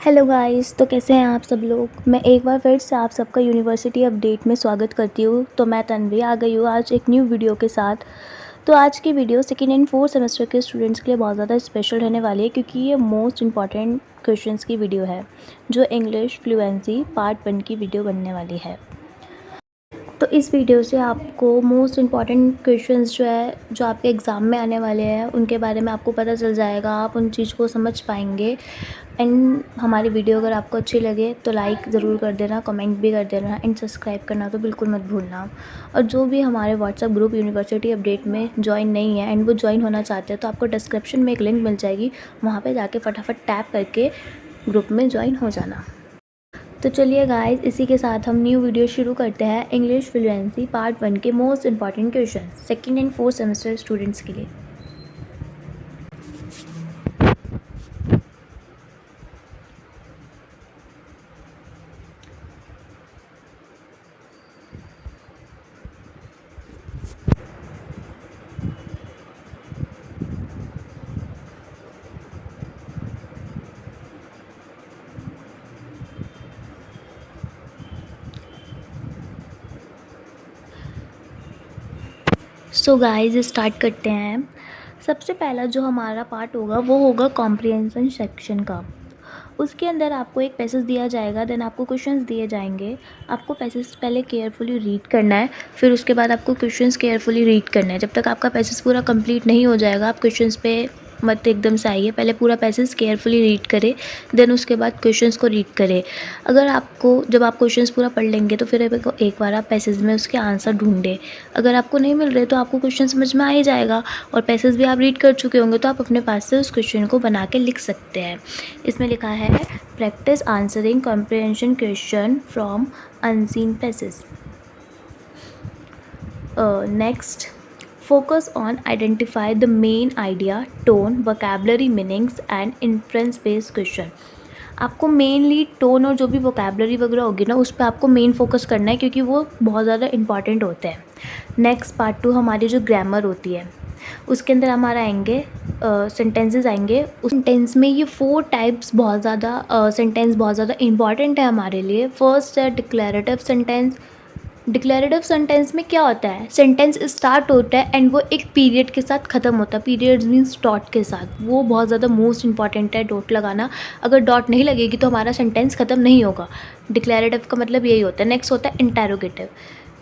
Hello guys, तो कैसे हैं आप सब लोग। मैं एक बार फिर से आप सबका यूनिवर्सिटी अपडेट में स्वागत करती हूँ। तो मैं तन्वी आ गई हूँ आज एक न्यू वीडियो के साथ। तो आज की video second and fourth semester के स्टूडेंट्स के लिए बहुत ज़्यादा स्पेशल रहने वाली है, क्योंकि ये मोस्ट इंपॉर्टेंट क्वेश्चंस की वीडियो है जो इंग्लिश फ्लुएंसी पार्ट 1 की वीडियो बनने वाली है। तो इस वीडियो से आपको मोस्ट इम्पॉर्टेंट क्वेश्चंस जो आपके एग्ज़ाम में आने वाले हैं उनके बारे में आपको पता चल जाएगा, आप उन चीज़ को समझ पाएंगे। एंड हमारी वीडियो अगर आपको अच्छी लगे तो लाइक ज़रूर कर देना, कमेंट भी कर देना एंड सब्सक्राइब करना तो बिल्कुल मत भूलना। और जो भी हमारे व्हाट्सएप ग्रुप यूनिवर्सिटी अपडेट में ज्वाइन नहीं है एंड वो ज्वाइन होना चाहते हैं तो आपको डिस्क्रिप्शन में एक लिंक मिल जाएगी, वहाँ पर जाके फटाफट टैप करके ग्रुप में ज्वाइन हो जाना। तो चलिए गाइस, इसी के साथ हम न्यू वीडियो शुरू करते हैं इंग्लिश फ्लुएंसी पार्ट 1 के most important question second and fourth semester students के लिए। सो गाइस, स्टार्ट करते हैं। सबसे पहला जो हमारा पार्ट होगा वो होगा कॉम्प्रिहेंशन सेक्शन का। उसके अंदर आपको एक पैसेज दिया जाएगा, देन आपको क्वेश्चंस दिए जाएंगे। आपको पैसेज पहले केयरफुली रीड करना है, फिर उसके बाद आपको क्वेश्चंस केयरफुली रीड करना है। जब तक आपका पैसेज पूरा कंप्लीट नहीं हो जाएगा आप क्वेश्चंस पे मत एकदम से आइए, पहले पूरा पैसेज केयरफुली रीड करें, देन उसके बाद क्वेश्चंस को रीड करें। अगर आपको जब आप क्वेश्चंस पूरा पढ़ लेंगे तो फिर एक बार आप पैसेज में उसके आंसर ढूंढें। अगर आपको नहीं मिल रहे तो आपको क्वेश्चन समझ में आ ही जाएगा और पैसेज भी आप रीड कर चुके होंगे, तो आप अपने पास से उस क्वेश्चन को बना के लिख सकते हैं। इसमें लिखा है practice answering comprehension question from unseen passage. Next, focus on identify the main idea, tone, vocabulary meanings and inference based question। आपको मेनली टोन और जो भी वोकेबलरी वगैरह होगी ना उस पर आपको मेन फोकस करना है, क्योंकि वो बहुत ज़्यादा इंपॉर्टेंट होते हैं। नेक्स्ट पार्ट 2 हमारी जो ग्रामर होती है उसके अंदर हमारा आएंगे सेंटेंसेस आएंगे। उस सेंटेंस में ये 4 टाइप्स बहुत ज़्यादा सेंटेंस बहुत ज़्यादा इंपॉर्टेंट है हमारे लिए। फर्स्ट है डिक्लेरेटिव सेंटेंस। डिक्लेरेटिव सेंटेंस में क्या होता है, सेंटेंस स्टार्ट होता है एंड वो एक पीरियड के साथ ख़त्म होता है। पीरियड मीन्स डॉट के साथ, वो बहुत ज़्यादा मोस्ट इंपॉर्टेंट है डॉट लगाना। अगर डॉट नहीं लगेगी तो हमारा सेंटेंस ख़त्म नहीं होगा। डिक्लेरेटिव का मतलब यही होता है। नेक्स्ट होता है इंटेरोगेटिव।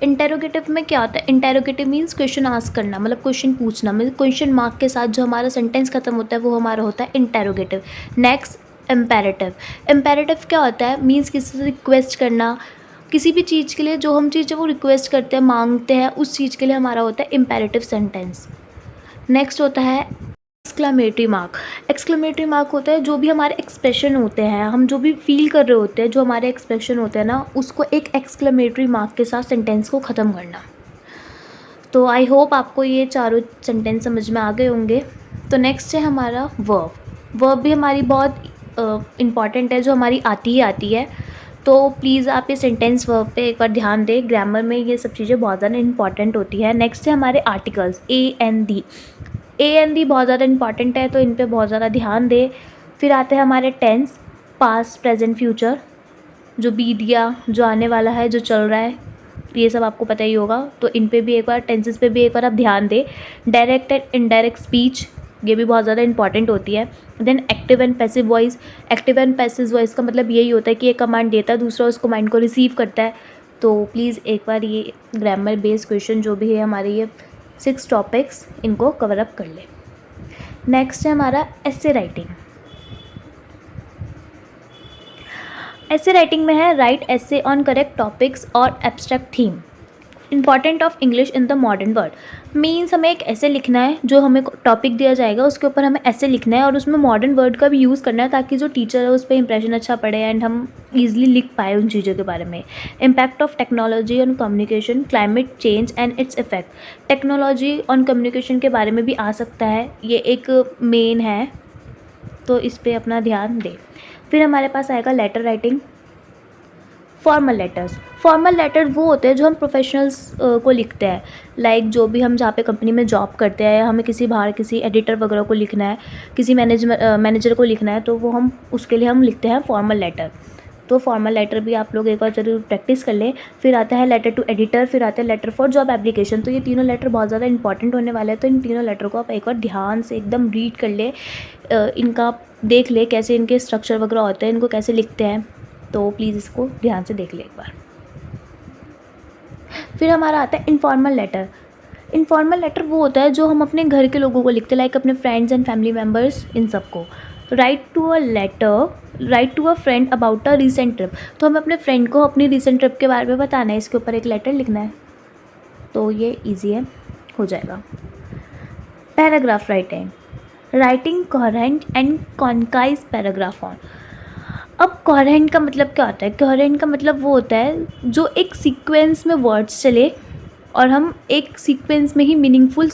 इंटेरोगेटिव में क्या होता है, इंटेरोगेटिव मीन्स क्वेश्चन आस्क करना, मतलब क्वेश्चन पूछना, मतलब क्वेश्चन मार्क के साथ जो हमारा सेंटेंस खत्म होता है वो हमारा होता है इंटेरोगेटिव। Next imperative. इम्पेरेटिव क्या होता है, मीन्स किसी से रिक्वेस्ट करना, किसी भी चीज़ के लिए जो हम चीज़ जब वो रिक्वेस्ट करते हैं मांगते हैं उस चीज़ के लिए हमारा होता है इम्पेरेटिव सेंटेंस। नेक्स्ट होता है एक्सक्लेमेटरी मार्क। एक्सक्लेमेटरी मार्क होता है जो भी हमारे एक्सप्रेशन होते हैं, हम जो भी फील कर रहे होते हैं, जो हमारे एक्सप्रेशन होते हैं ना, उसको एक एक्सक्लेमेटरी मार्क के साथ सेंटेंस को ख़त्म करना। तो आई होप आपको ये चारों सेंटेंस समझ में आ गए होंगे। तो नेक्स्ट है हमारा वर्ब। वर्ब भी हमारी बहुत इम्पॉर्टेंट है, जो हमारी आती ही आती है। तो प्लीज़ आप ये सेंटेंस वर्ब पे एक बार ध्यान दें, ग्रामर में ये सब चीज़ें बहुत ज़्यादा इंपॉर्टेंट होती है। नेक्स्ट है हमारे articles A N the. A N दी बहुत ज़्यादा इंपॉर्टेंट है, तो इन पे बहुत ज़्यादा ध्यान दें। फिर आते हैं हमारे टेंस, पास्ट प्रेजेंट फ्यूचर, जो बीत गया, जो आने वाला है, जो चल रहा है, ये सब आपको पता ही होगा। तो इन पे भी एक बार, टेंसेस पे भी एक बार आप ध्यान दें। डायरेक्ट एंड इनडायरेक्ट स्पीच, ये भी बहुत ज़्यादा इंपॉर्टेंट होती है। Then active and passive voice. Active and passive voice का मतलब यही होता है कि एक कमांड देता है, दूसरा उस कमांड को रिसीव करता है। तो प्लीज़ एक बार ये ग्रामर बेस्ड क्वेश्चन जो भी है हमारे ये 6 टॉपिक्स, इनको कवर अप कर ले। नेक्स्ट है हमारा एसे राइटिंग। ऐसे राइटिंग में है राइट ऐसे ऑन करेक्ट टॉपिक्स और abstract theme, important of English in the modern world. Means हमें एक ऐसे लिखना है, जो हमें टॉपिक दिया जाएगा उसके ऊपर हमें ऐसे लिखना है और उसमें मॉडर्न वर्ड का भी यूज़ करना है, ताकि जो टीचर है उस पर इंप्रेशन अच्छा पड़े एंड हम ईजिली लिख पाए उन चीज़ों के बारे में। Impact of technology on communication, climate change and its effect. Technology on communication के बारे में भी आ सकता है, ये एक मेन है, तो इस पर अपना ध्यान दें। फिर हमारे पास आएगा लेटर राइटिंग, फॉर्मल लेटर वो होते हैं जो हम प्रोफेशनल्स को लिखते हैं, लाइक जो भी हम जहाँ पे कंपनी में जॉब करते हैं, हमें किसी बाहर किसी एडिटर वगैरह को लिखना है, किसी मैनेजर को लिखना है, तो वो हम उसके लिए हम लिखते हैं फॉर्मल लेटर। तो फॉर्मल लेटर भी आप लोग एक बार ज़रूर प्रैक्टिस कर लें। फिर आता है लेटर टू एडिटर, फिर आता है लेटर फॉर जॉब एप्लीकेशन। तो ये तीनों लेटर बहुत ज़्यादा इंपॉर्टेंट होने वाले हैं, तो इन तीनों लेटर को आप एक बार ध्यान से एकदम रीड कर ले, इनका देख ले कैसे इनके स्ट्रक्चर वगैरह होते हैं, इनको कैसे लिखते हैं, तो प्लीज़ इसको ध्यान से देख ले एक बार। फिर हमारा आता है इनफॉर्मल लेटर। इनफॉर्मल लेटर वो होता है जो हम अपने घर के लोगों को लिखते हैं, लाइक अपने फ्रेंड्स एंड फैमिली मेम्बर्स, इन सबको। Write to a friend about a recent trip. तो हमें अपने फ्रेंड को अपनी रीसेंट ट्रिप के बारे में बताना है, इसके ऊपर एक लेटर लिखना है, तो ये ईजी है, हो जाएगा। Paragraph writing coherent and concise paragraph on. अब कोहेरेंट का मतलब क्या होता है? कोहेरेंट का मतलब वो होता है जो एक सीक्वेंस में वर्ड्स चले और हम एक सीक्वेंस में ही मीनिंगफुल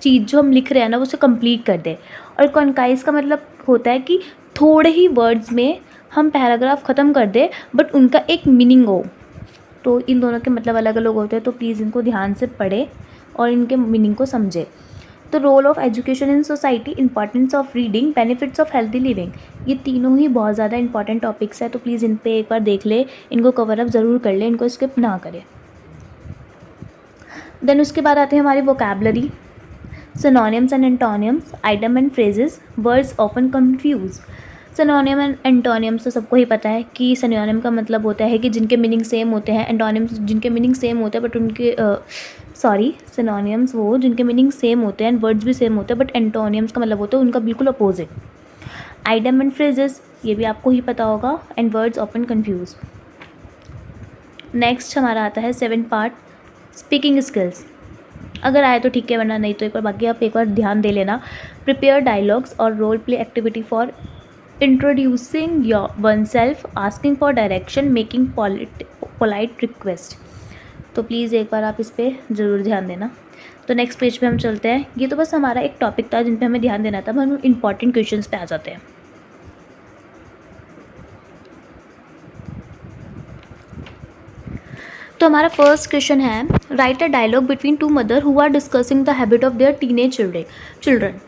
चीज़ जो हम लिख रहे हैं ना, वो उसे कंप्लीट कर दें। और कॉन्काइज का मतलब होता है कि थोड़े ही वर्ड्स में हम पैराग्राफ ख़त्म कर दें बट उनका एक मीनिंग हो। तो इन दोनों के मतलब अलग अलग होते हैं, तो प्लीज़ इनको ध्यान से पढ़ें और इनके मीनिंग को समझें। तो role of education in society, importance of reading, benefits of healthy living, ये तीनों ही बहुत ज़्यादा इंपॉर्टेंट टॉपिक्स है, तो प्लीज़ इन पे एक बार देख ले, इनको कवर अप ज़रूर कर ले, इनको स्किप ना करें। देन उसके बाद आते हैं हमारी vocabulary, synonyms and एंटोनियम्स, idem and phrases, words often confuse. Synonym and एंटोनियम्स तो सबको ही पता है कि सिनोनिम का मतलब होता है कि जिनके मीनिंग सेम होते हैं, एंटोनिम्स जिनके मीनिंग सेम होते हैं बट उनके सिनोनिम्स वो जिनके मीनिंग सेम होते हैं, वर्ड्स भी सेम होते हैं, बट एंटोनियम्स का मतलब होता है उनका बिल्कुल अपोजिट। आइडम एंड फ्रेजेस, ये भी आपको ही पता होगा, and words often confuse. Next हमारा आता है 7 पार्ट, स्पीकिंग स्किल्स। अगर आए तो ठीक है, वरना नहीं तो एक बार बाकी आप एक बार ध्यान दे लेना। प्रिपेयर डायलॉग्स और role play activity for introducing oneself, asking for direction, making polite request. तो प्लीज़ एक बार आप इस पर ज़रूर ध्यान देना। तो नेक्स्ट पेज पे हम चलते हैं। ये तो बस हमारा एक टॉपिक था जिन पे हमें ध्यान देना था, अब हम इंपॉर्टेंट क्वेश्चंस पे आ जाते हैं। तो हमारा फर्स्ट क्वेश्चन है, write a dialogue between two mother who are discussing the habit of their teenage children.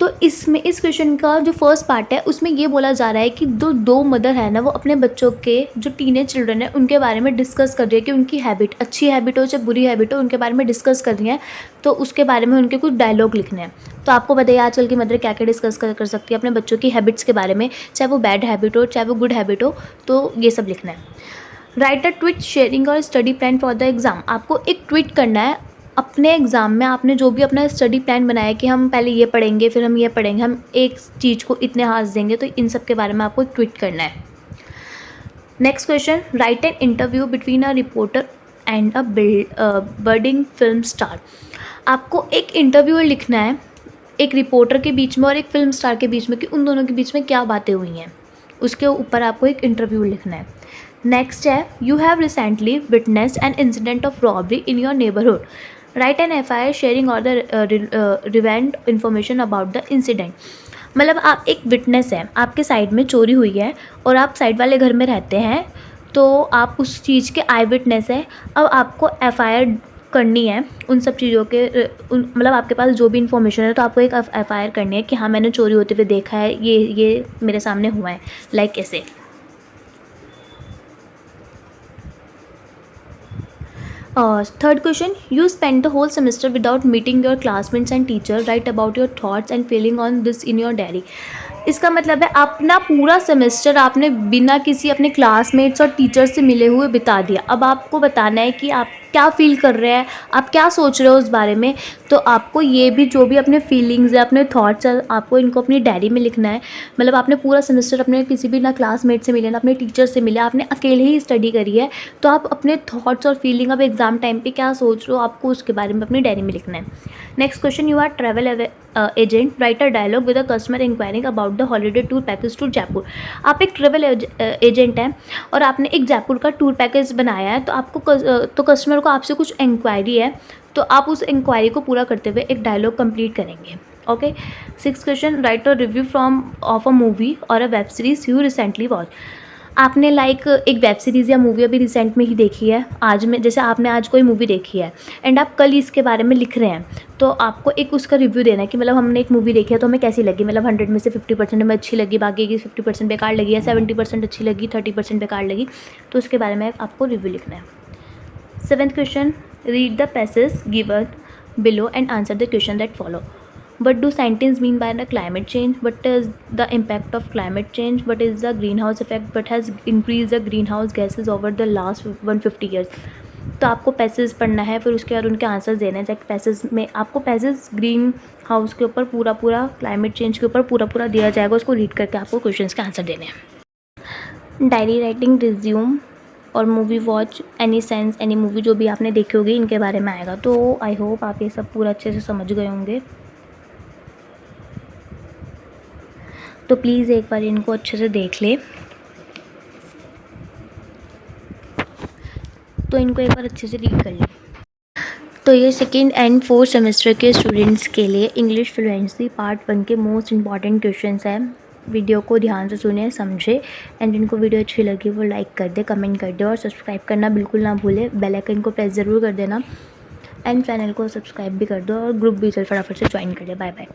तो इसमें इस क्वेश्चन का जो फर्स्ट पार्ट है उसमें ये बोला जा रहा है कि जो दो मदर है ना, वो अपने बच्चों के जो टीनेज चिल्ड्रन है उनके बारे में डिस्कस कर रही है कि उनकी हैबिट अच्छी हैबिट हो चाहे बुरी हैबिट हो, उनके बारे में डिस्कस कर रही है। तो उसके बारे में उनके कुछ डायलॉग लिखने हैं। तो आपको बताइए आजकल की मदर क्या क्या डिस्कस कर सकती है अपने बच्चों की हैबिट्स के बारे में, चाहे वो बैड हैबिट हो चाहे वो गुड हैबिट हो, तो ये सब लिखना है। राइट अ ट्वीट शेयरिंग और study plan for the exam. आपको एक ट्वीट करना है अपने एग्ज़ाम में, आपने जो भी अपना स्टडी प्लान बनाया कि हम पहले ये पढ़ेंगे फिर हम ये पढ़ेंगे, हम एक चीज़ को इतने हार्स देंगे, तो इन सब के बारे में आपको एक ट्वीट करना है। Next question, write an interview between a reporter and a budding film star. आपको एक इंटरव्यू लिखना है एक रिपोर्टर के बीच में और एक फिल्म स्टार के बीच में कि उन दोनों के बीच में क्या बातें हुई हैं, उसके ऊपर आपको एक इंटरव्यू लिखना है। नेक्स्ट है, you have recently witnessed an incident of robbery in your neighbourhood, write an FIR sharing all the relevant information about the incident. मतलब आप एक विटनेस है, आपके साइड में चोरी हुई है और आप साइड वाले घर में रहते हैं, तो आप उस चीज़ के आई विटनेस है। अब आपको FIR करनी है उन सब चीज़ों के मतलब आपके पास जो भी इन्फॉर्मेशन है, तो आपको एक FIR करनी है कि हाँ मैंने चोरी होते हुए देखा है, ये मेरे सामने हुआ है, लाइक ऐसे। Third question, you spent the whole semester without meeting your classmates and teacher. Write about your thoughts and feeling on this in your diary. इसका मतलब है अपना पूरा सेमेस्टर आपने बिना किसी अपने क्लासमेट्स और टीचर से मिले हुए बिता दिया। अब आपको बताना है कि आप क्या फ़ील कर रहे हैं, आप क्या सोच रहे हो उस बारे में। तो आपको ये भी जो भी अपने फीलिंग्स है, अपने थॉट्स है, आपको इनको अपनी डायरी में लिखना है। मतलब आपने पूरा सेमेस्टर अपने किसी भी ना क्लासमेट से मिले ना अपने टीचर से मिले, आपने अकेले ही स्टडी करी है, तो आप अपने थॉट्स और फीलिंग अब एग्ज़ाम टाइम पे क्या सोच रहे हो आपको उसके बारे में अपनी डायरी में लिखना है। Next question, you are travel agent, write a dialogue with a customer inquiring about the holiday tour package to Jaipur. आप एक ट्रैवल एजेंट हैं और आपने एक जयपुर का टूर पैकेज बनाया है, तो आपको तो कस्टमर को आपसे कुछ इंक्वायरी है, तो आप उस इंक्वायरी को पूरा करते हुए एक डायलॉग कंप्लीट करेंगे। Okay. 6th question, write a review from of a movie or a web series you recently watch. आपने लाइक एक वेब सीरीज़ या मूवी अभी रिसेंट में ही देखी है, आज में जैसे आपने आज कोई मूवी देखी है एंड आप कल इसके बारे में लिख रहे हैं, तो आपको एक उसका रिव्यू देना है कि मतलब हमने एक मूवी देखी है तो हमें कैसी लगी, मतलब 100 में से 50% हमें अच्छी लगी, बाकी की 50% बेकार लगी, या 70% अच्छी लगी, 30% बेकार लगी, तो उसके बारे में आपको रिव्यू लिखना है। 7th question, read the passage given below and answer the question that follow. What do scientists mean by the climate change? What is the impact of climate change? What is the greenhouse effect? What has increased the greenhouse gases over the last 150 years? तो आपको passage पढ़ना है, फिर उसके बाद उनके answers देने हैं। लाइक पैसेज में आपको पैसेज ग्रीन हाउस के ऊपर पूरा क्लाइमेट चेंज के ऊपर पूरा दिया जाएगा, उसको रीड करके आपको क्वेश्चंस के आंसर देने हैं। डायरी राइटिंग, रिज्यूम और movie watch, any sense, any movie जो भी आपने देखी होगी, इनके बारे में आएगा। तो आई होप आप ये सब पूरा अच्छे से समझ गए होंगे। तो प्लीज़ एक बार इनको अच्छे से देख ले, तो इनको एक बार अच्छे से रीड कर ले। तो ये 2nd एंड 4th सेमेस्टर के स्टूडेंट्स के लिए इंग्लिश फ्लुएंसी पार्ट 1 के मोस्ट इंपॉर्टेंट क्वेश्चंस हैं। वीडियो को ध्यान से सुने, समझे, एंड जिनको वीडियो अच्छी लगी वो लाइक कर दे, कमेंट कर दे, और सब्सक्राइब करना बिल्कुल ना भूले। बेल आइकन को प्रेस ज़रूर कर देना, एंड चैनल को सब्सक्राइब भी कर दो, और ग्रुप भी फटाफट से ज्वाइन कर दे। Bye bye.